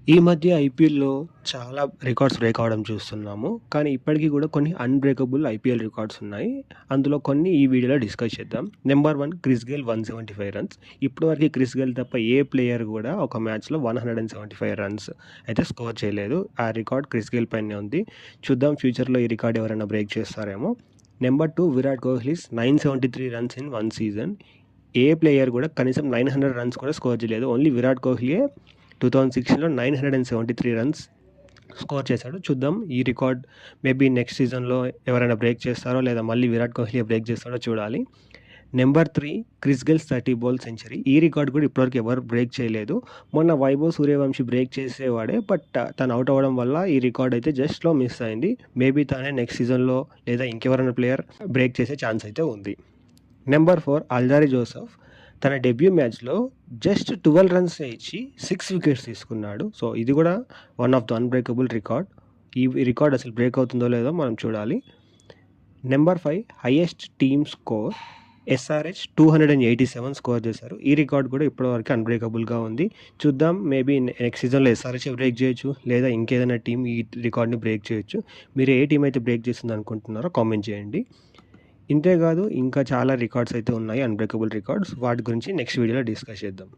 ఈ మధ్య ఐపీఎల్‌లో చాలా రికార్డ్స్ బ్రేక్ అవ్వడం చూస్తున్నాము. కానీ ఇప్పటికి కూడా కొన్ని అన్‌బ్రేకబుల్ ఐపీఎల్ రికార్డ్స్ ఉన్నాయి. అందులో కొన్ని ఈ వీడియోలో డిస్కస్ చేద్దాం. Number 1 Chris Gayle 175 runs. ఇప్పటివరకు క్రిస్ గేల్ తప్ప ఏ ప్లేయర్ కూడా ఒక మ్యాచ్‌లో 175 రన్స్ అయితే స్కోర్ చేయలేదు. ఆ రికార్డ్ క్రిస్ గేల్ పైనే ఉంది. చూద్దాం ఫ్యూచర్‌లో ఈ రికార్డ్ ఎవరైనా బ్రేక్ చేస్తారేమో. Number 2 Virat Kohli's 973 runs in one season. A player కూడా కనీసం 900 రన్స్ కూడా స్కోర్ చేయలేదు. ఓన్లీ విరాట్ కోహ్లీయే 2016లో 973 రన్స్ స్కోర్ చేశాడు. చూద్దాం ఈ రికార్డ్ మేబీ నెక్స్ట్ సీజన్‌లో ఎవరైనా బ్రేక్ చేస్తారో లేదా మళ్ళీ విరాట్ కోహ్లీ బ్రేక్ చేస్తాడో చూడాలి. Number 3 Chris Gayle's 30 ball century. ఈ రికార్డ్ కూడా ఇప్పటివరకు ఎవరు బ్రేక్ చేయలేదు. మొన్న వైభవ్ సూర్యవంశీ బ్రేక్ చేసేవాడే, బట్ తను అవుట్ అవ్వడం వల్ల ఈ రికార్డ్ అయితే జస్ట్‌లో మిస్ అయింది. మేబీ తనే నెక్స్ట్ సీజన్‌లో లేదా ఇంకెవరైనా ప్లేయర్ బ్రేక్ చేసే ఛాన్స్ అయితే ఉంది. Number 4 Alzarri Joseph. తన డెబ్యూ మ్యాచ్‌లో జస్ట్ 12 రన్సే ఇచ్చి 6 వికెట్స్ తీసుకున్నాడు. సో ఇది కూడా one of the unbreakable record. ఈ రికార్డ్ అసలు బ్రేక్ అవుతుందో లేదో మనం చూడాలి. Number 5 highest team score. SRH 287 score చేశారు. ఈ రికార్డ్ కూడా ఇప్పటివరకు అన్‌బ్రేకబుల్‌గా ఉంది. చూద్దాం మేబీ నెక్స్ట్ సీజన్‌లో ఎస్ఆర్‌హెచ్ బ్రేక్ చేయొచ్చు, లేదా ఇంకేదైనా టీమ్ ఈ రికార్డ్‌ని బ్రేక్ చేయొచ్చు. మీరు ఏ టీమ్ అయితే బ్రేక్ చేస్తుంది అనుకుంటున్నారో కామెంట్ చేయండి. ఇంతే కాదు ఇంకా చాలా రికార్డ్స్ అయితే ఉన్నాయి, అన్‌బ్రేకబుల్ రికార్డ్స్. వాటి గురించి నెక్స్ట్ వీడియోలో డిస్కస్ చేద్దాం.